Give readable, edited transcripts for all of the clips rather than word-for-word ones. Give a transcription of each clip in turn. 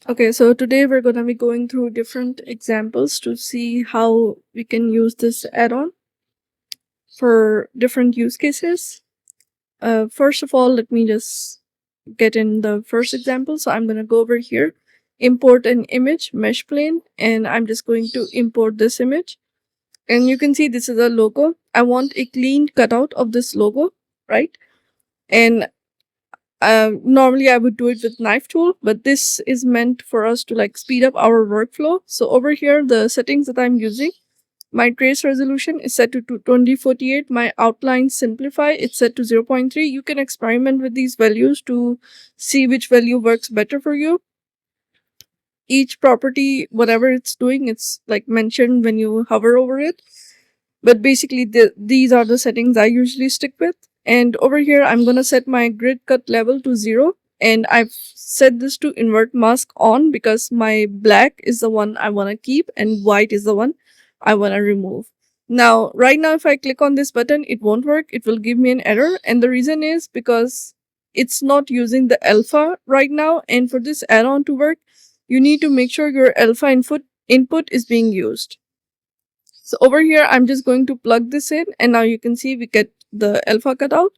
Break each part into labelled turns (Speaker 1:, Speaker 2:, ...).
Speaker 1: Okay, so today we're going to be going through different examples to see how we can use this add-on for different use cases. First of all, let me just get in the first example. So I'm going to go over here, import an image, mesh plane, and I'm just going to import this image. And you can see this is a logo. I want a clean cutout of this logo, right? And normally I would do it with knife tool, but this is meant for us to like speed up our workflow. So over here, the settings that I'm using, my trace resolution is set to 2048. My outline simplify, it's set to 0.3. You can experiment with these values to see which value works better for you. Each property, whatever it's doing, it's like mentioned when you hover over it. But basically, these are the settings I usually stick with. And over here, I'm going to set my grid cut level to 0. And I've set this to invert mask on because my black is the one I want to keep and white is the one I want to remove. Now, right now, if I click on this button, it won't work. It will give me an error. And the reason is because it's not using the alpha right now. And for this add-on to work, you need to make sure your alpha input is being used. So over here, I'm just going to plug this in, and now you can see we get the alpha cutout.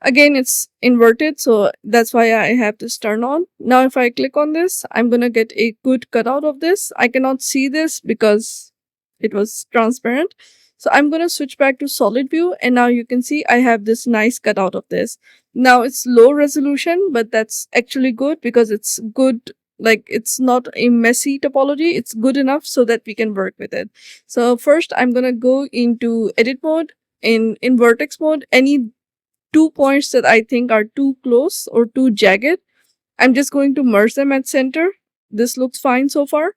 Speaker 1: Again, it's inverted, so that's why I have this turned on. Now, if I click on this, I'm gonna get a good cutout of this. I cannot see this because it was transparent. So I'm gonna switch back to solid view, and now you can see I have this nice cutout of this. Now it's low resolution, but that's actually good because it's good. Like it's not a messy topology, it's good enough so that we can work with it. So first I'm gonna go into edit mode. In vertex mode, any 2 points that I think are too close or too jagged, I'm just going to merge them at center. This looks fine so far.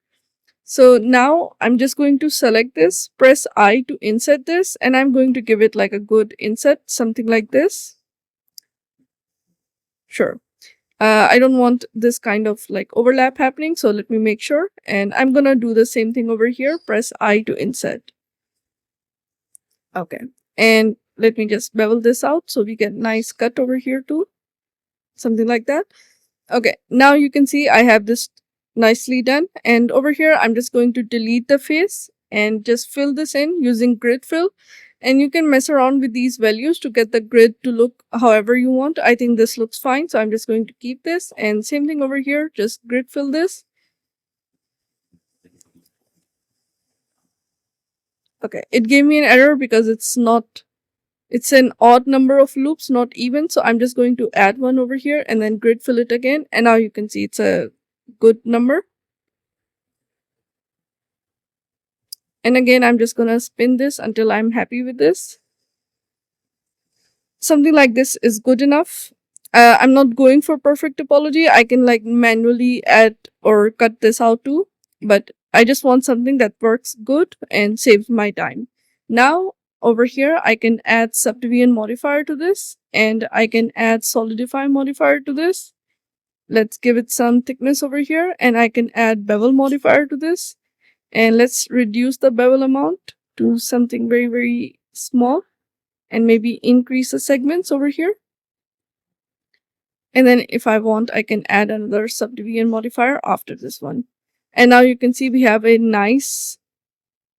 Speaker 1: So now I'm just going to select this, press I to inset this, and I'm going to give it like a good inset, something like this. Sure. I don't want this kind of like overlap happening, so let me make sure. And I'm gonna do the same thing over here, press I to inset. Okay. And let me just bevel this out so we get nice cut over here too. Something like that. Okay, now you can see I have this nicely done. And over here, I'm just going to delete the face and just fill this in using grid fill. And you can mess around with these values to get the grid to look however you want. I think this looks fine, so I'm just going to keep this. And same thing over here, just grid fill this. Okay, it gave me an error because it's an odd number of loops, not even. So I'm just going to add one over here and then grid fill it again. And now you can see it's a good number. And again, I'm just gonna spin this until I'm happy with this. Something like this is good enough. I'm not going for perfect topology. I can like manually add or cut this out too, but I just want something that works good and saves my time. Now over here, I can add subdivision modifier to this, and I can add solidify modifier to this. Let's give it some thickness over here, and I can add bevel modifier to this. And let's reduce the bevel amount to something very, very small, and maybe increase the segments over here. And then if I want, I can add another subdivision modifier after this one. And now you can see we have a nice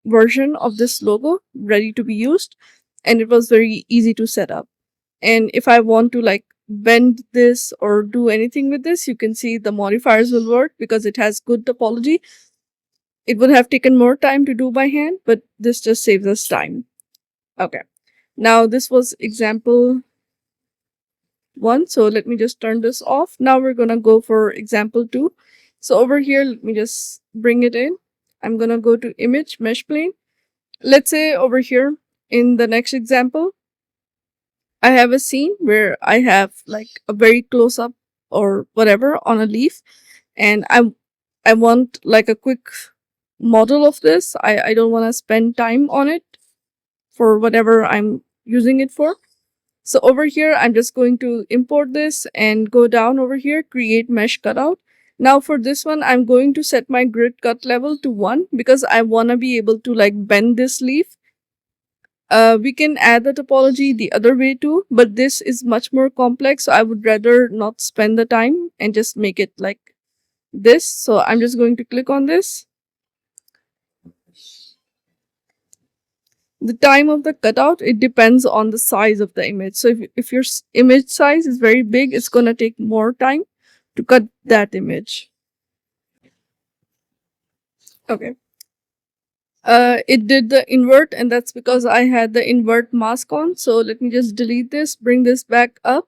Speaker 1: version of this logo ready to be used, and it was very easy to set up. And if I want to like bend this or do anything with this, you can see the modifiers will work because it has good topology. It would have taken more time to do by hand, but this just saves us time. Okay. Now this was example 1. So let me just turn this off. Now we're going to go for example 2. So over here, let me just bring it in. I'm going to go to image mesh plane. Let's say over here in the next example, I have a scene where I have like a very close up or whatever on a leaf, and I want like a quick model of this. I don't want to spend time on it for whatever I'm using it for. So over here, I'm just going to import this and go down over here, create mesh cutout. Now for this one, I'm going to set my grid cut level to 1 because I want to be able to like bend this leaf. We can add the topology the other way too, but this is much more complex. So I would rather not spend the time and just make it like this. So I'm just going to click on this. The time of the cutout, it depends on the size of the image. So if your image size is very big, it's going to take more time to cut that image. Okay. It did the invert, and that's because I had the invert mask on. So let me just delete this, bring this back up.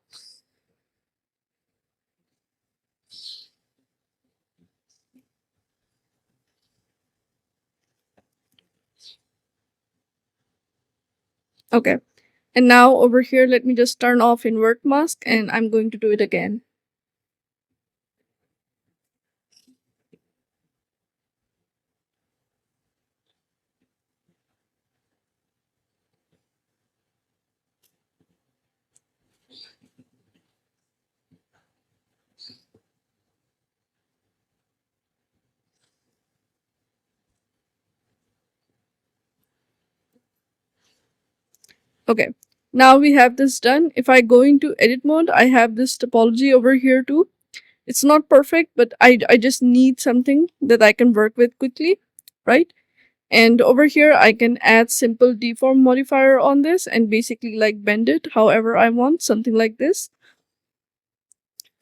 Speaker 1: Okay. And now over here, let me just turn off invert mask, and I'm going to do it again. Okay. Now we have this done. If I go into edit mode, I have this topology over here too. It's not perfect, but I just need something that I can work with quickly, right? And over here, I can add simple deform modifier on this and basically like bend it however I want, something like this.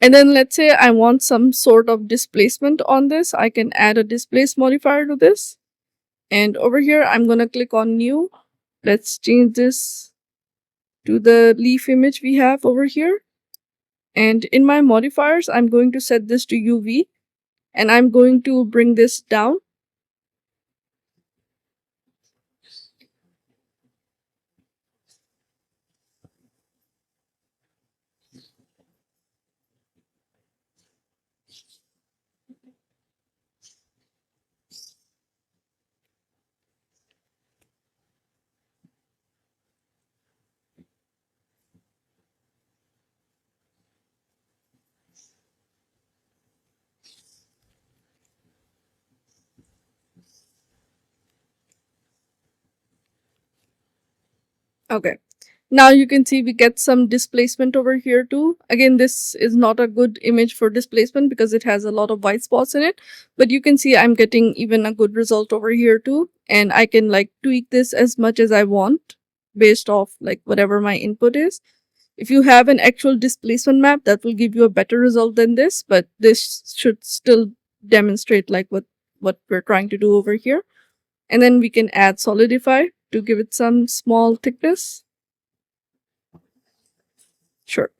Speaker 1: And then let's say I want some sort of displacement on this. I can add a displace modifier to this. And over here, I'm going to click on new. Let's change this to the leaf image we have over here. And in my modifiers, I'm going to set this to UV. And I'm going to bring this down. Okay. Now you can see we get some displacement over here too. Again, this is not a good image for displacement because it has a lot of white spots in it. But you can see I'm getting even a good result over here too. And I can like tweak this as much as I want based off like whatever my input is. If you have an actual displacement map, that will give you a better result than this. But this should still demonstrate like what we're trying to do over here. And then we can add solidify to give it some small thickness. Sure,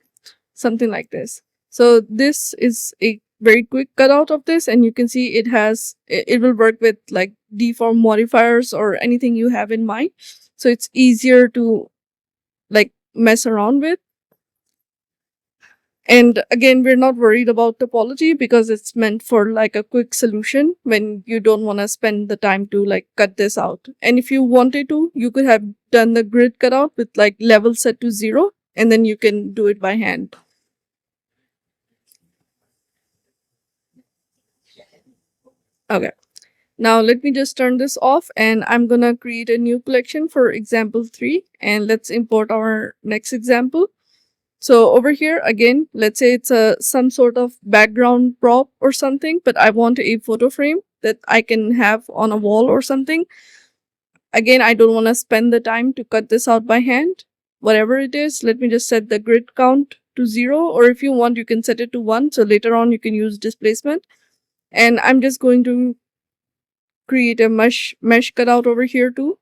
Speaker 1: something like this. So this is a very quick cutout of this, and you can see it will work with like deform modifiers or anything you have in mind. So it's easier to like mess around with. And again, we're not worried about topology because it's meant for like a quick solution when you don't want to spend the time to like cut this out. And if you wanted to, you could have done the grid cutout with like level set to 0, and then you can do it by hand. Okay. Now let me just turn this off, and I'm gonna create a new collection for example 3, and let's import our next example. So over here again, let's say it's some sort of background prop or something, but I want a photo frame that I can have on a wall or something. Again, I don't want to spend the time to cut this out by hand. Whatever it is, let me just set the grid count to 0, or if you want, you can set it to 1. So later on, you can use displacement. And I'm just going to create a mesh cutout over here too.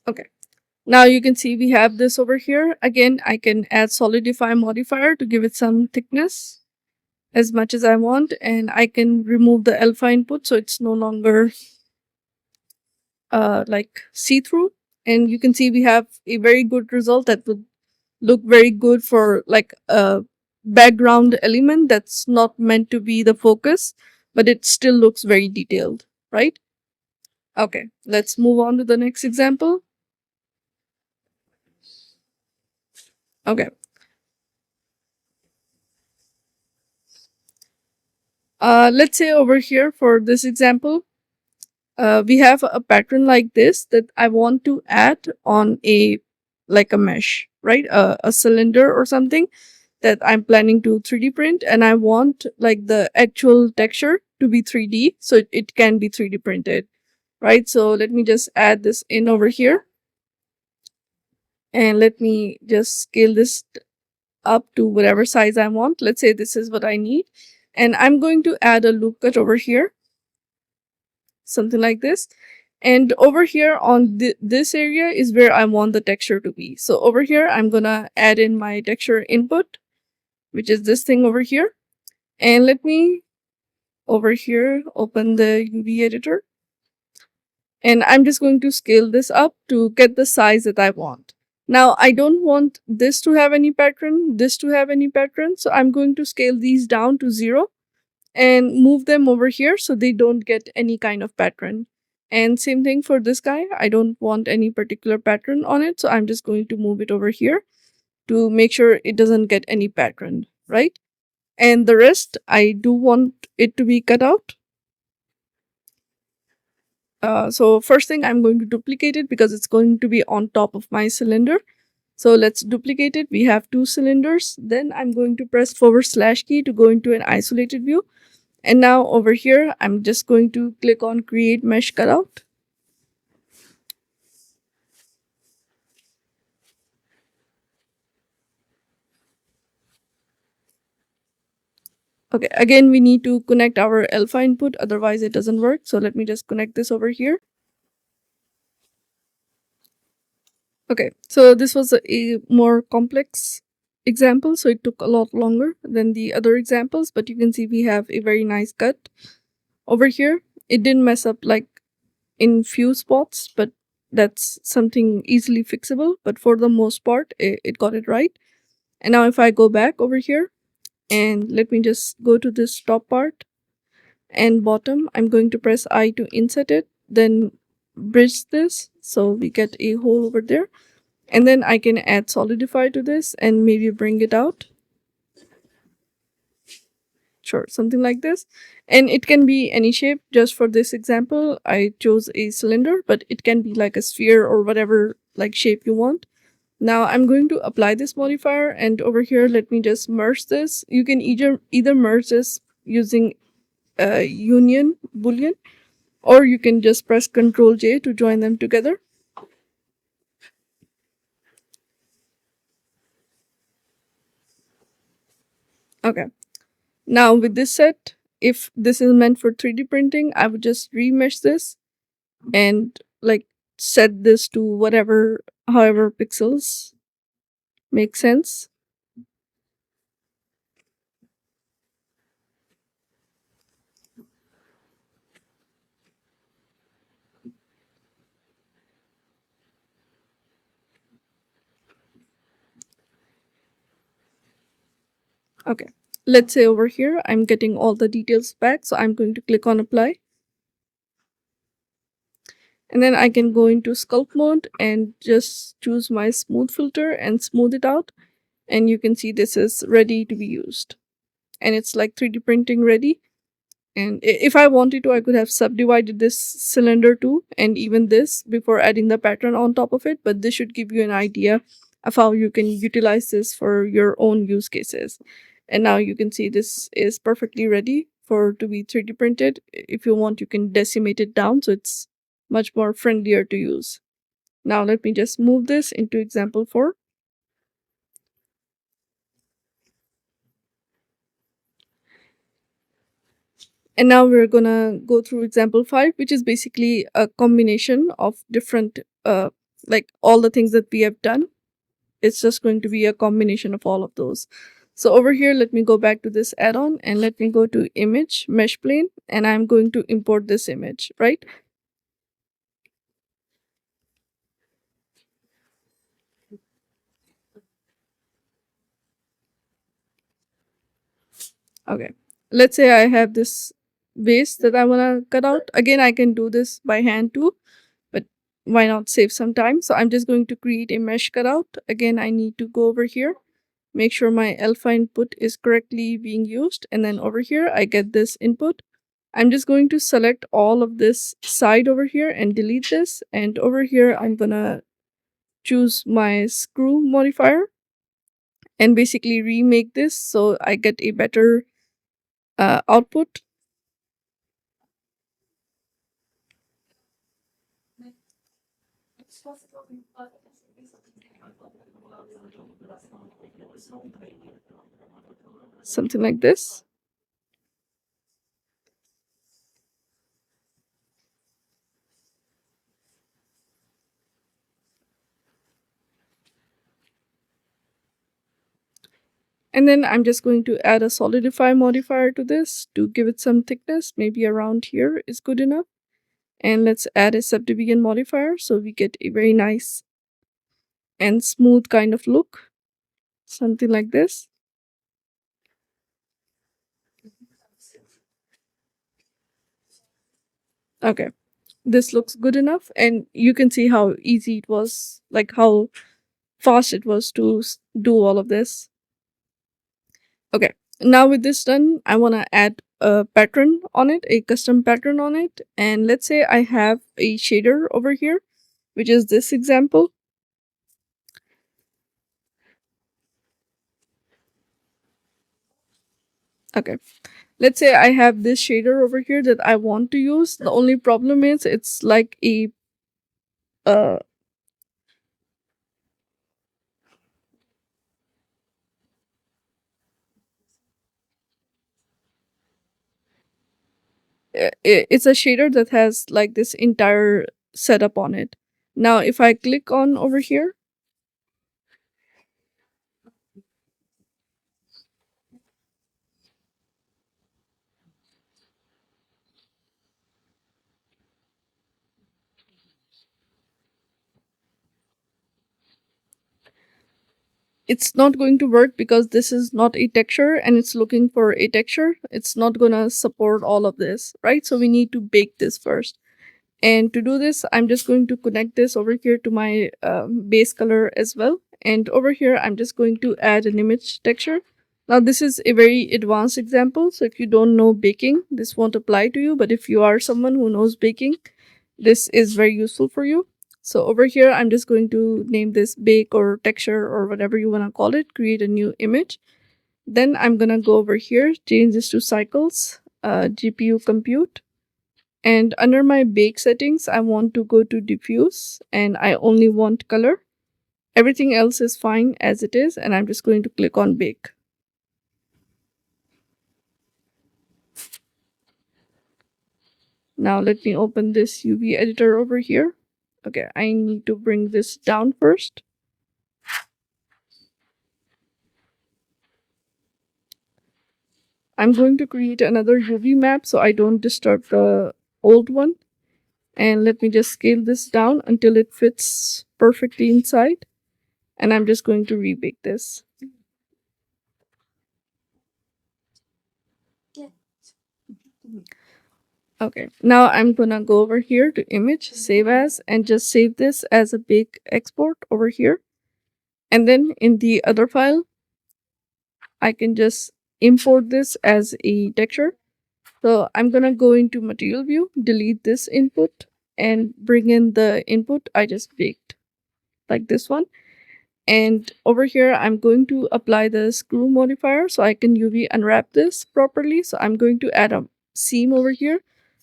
Speaker 1: Okay. Now you can see we have this over here. Again, I can add solidify modifier to give it some thickness as much as I want, and I can remove the alpha input so it's no longer like see-through. And you can see we have a very good result that would look very good for like background element that's not meant to be the focus, but it still looks very detailed, right? Okay, let's move on to the next example. Okay. Let's say over here for this example, we have a pattern like this that I want to add on a like a mesh, right? A cylinder or something that I'm planning to 3D print, and I want like the actual texture to be 3D, so it can be 3D printed, right? So let me just add this in over here, and let me just scale this up to whatever size I want. Let's say this is what I need, and I'm going to add a loop cut over here, something like this. And over here on this area is where I want the texture to be. So over here, I'm gonna add in my texture input, which is this thing over here. And let me over here open the UV editor. And I'm just going to scale this up to get the size that I want. Now, I don't want this to have any pattern, this to have any pattern. So I'm going to scale these down to 0 and move them over here so they don't get any kind of pattern. And same thing for this guy. I don't want any particular pattern on it. So I'm just going to move it over here to make sure it doesn't get any pattern, right? And the rest, I do want it to be cut out. So first thing, I'm going to duplicate it because it's going to be on top of my cylinder. So let's duplicate it. We have 2 cylinders. Then I'm going to press / key to go into an isolated view. And now over here, I'm just going to click on create mesh cutout. Okay, again, we need to connect our alpha input, otherwise it doesn't work. So let me just connect this over here. Okay, so this was a more complex example, so it took a lot longer than the other examples, but you can see we have a very nice cut over here. It didn't mess up like in few spots, but that's something easily fixable. But for the most part, it got it right. And now if I go back over here, and let me just go to this top part and bottom, I'm going to press I to insert it, then bridge this so we get a hole over there. And then I can add solidify to this and maybe bring it out. Sure, something like this. And it can be any shape. Just for this example, I chose a cylinder, but it can be like a sphere or whatever like shape you want. Now I'm going to apply this modifier, and over here, let me just merge this. You can either merge this using union boolean, or you can just press Ctrl J to join them together. Okay. Now with this set, if this is meant for 3D printing, I would just remesh this and like set this to whatever, however pixels make sense. Okay. Let's say over here, I'm getting all the details back. So I'm going to click on apply. And then I can go into sculpt mode and just choose my smooth filter and smooth it out. And you can see this is ready to be used. And it's like 3D printing ready. And if I wanted to, I could have subdivided this cylinder too, and even this before adding the pattern on top of it. But this should give you an idea of how you can utilize this for your own use cases. And now you can see this is perfectly ready for to be 3D printed. If you want, you can decimate it down so it's much more friendlier to use. Now let me just move this into example 4. And now we're gonna go through example 5, which is basically a combination of different, like all the things that we have done. It's just going to be a combination of all of those. So over here, let me go back to this add-on and let me go to image mesh plane, and I'm going to import this image, right? Okay. Let's say I have this base that I want to cut out. Again, I can do this by hand too, but why not save some time? So I'm just going to create a mesh cutout. Again, I need to go over here, make sure my alpha input is correctly being used. And then over here, I get this input. I'm just going to select all of this side over here and delete this. And over here, I'm going to choose my screw modifier and basically remake this so I get a better output. Something like this. And then I'm just going to add a solidify modifier to this to give it some thickness. Maybe around here is good enough. And let's add a subdivision modifier so we get a very nice and smooth kind of look. Something like this. Okay, this looks good enough. And you can see how easy it was, like how fast it was to do all of this. Okay, now with this done, I want to add a pattern on it, a custom pattern on it. And let's say I have a shader over here, which is this example. Okay, let's say I have this shader over here that I want to use. The only problem is it's like a uh, it's a shader that has like this entire setup on it. Now, if I click on over here, it's not going to work because this is not a texture and it's looking for a texture. It's not gonna support all of this, right? So we need to bake this first. And to do this, I'm just going to connect this over here to my base color as well. And over here, I'm just going to add an image texture. Now, this is a very advanced example. So if you don't know baking, this won't apply to you. But if you are someone who knows baking, this is very useful for you. So over here, I'm just going to name this bake or texture or whatever you want to call it, create a new image. Then I'm going to go over here, change this to cycles, GPU compute. And under my bake settings, I want to go to diffuse and I only want color. Everything else is fine as it is. And I'm just going to click on bake. Now let me open this UV editor over here. Okay, I need to bring this down first. I'm going to create another UV map so I don't disturb the old one. And let me just scale this down until it fits perfectly inside. And I'm just going to rebake this. Okay, now I'm gonna go over here to image, save as, and just save this as a big export over here. And then in the other file, I can just import this as a texture. So I'm gonna go into material view, delete this input, and bring in the input I just baked, like this one. And over here, I'm going to apply the screw modifier so I can UV unwrap this properly. So I'm going to add a seam over here,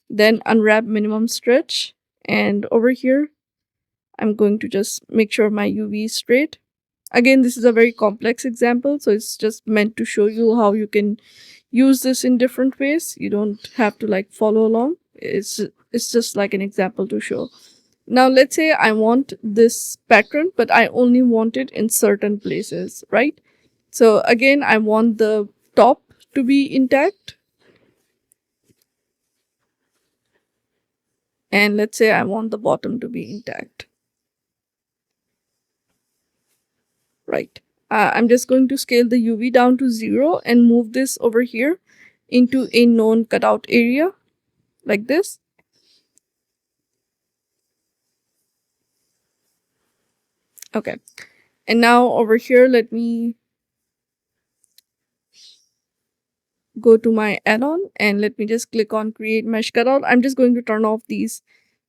Speaker 1: then unwrap minimum stretch. And over here, I'm going to just make sure my UV is straight. Again, this is a very complex example, so it's just meant to show you how you can use this in different ways. You don't have to like follow along. It's just like an example to show. Now let's say I want this pattern, but I only want it in certain places, right? So again, I want the top to be intact. And let's say I want the bottom to be intact. Right. I'm just going to scale the UV down to 0 and move this over here into a known cutout area like this. Okay, and now over here, let me go to my add-on and let me just click on create mesh cutout. I'm just going to turn off these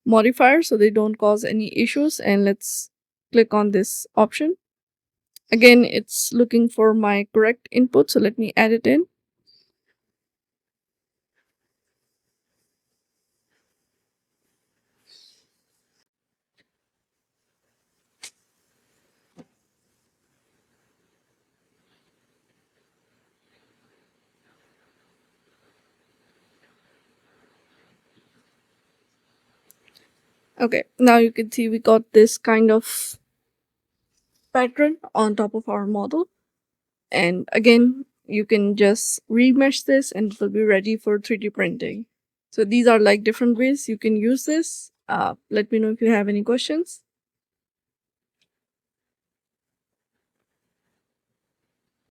Speaker 1: modifiers so they don't cause any issues, and let's click on this option. Again, it's looking for my correct input, so let me add it in. Okay, now you can see we got this kind of pattern on top of our model. And again, you can just remesh this and it will be ready for 3D printing. So these are like different ways you can use this. Let me know if you have any questions.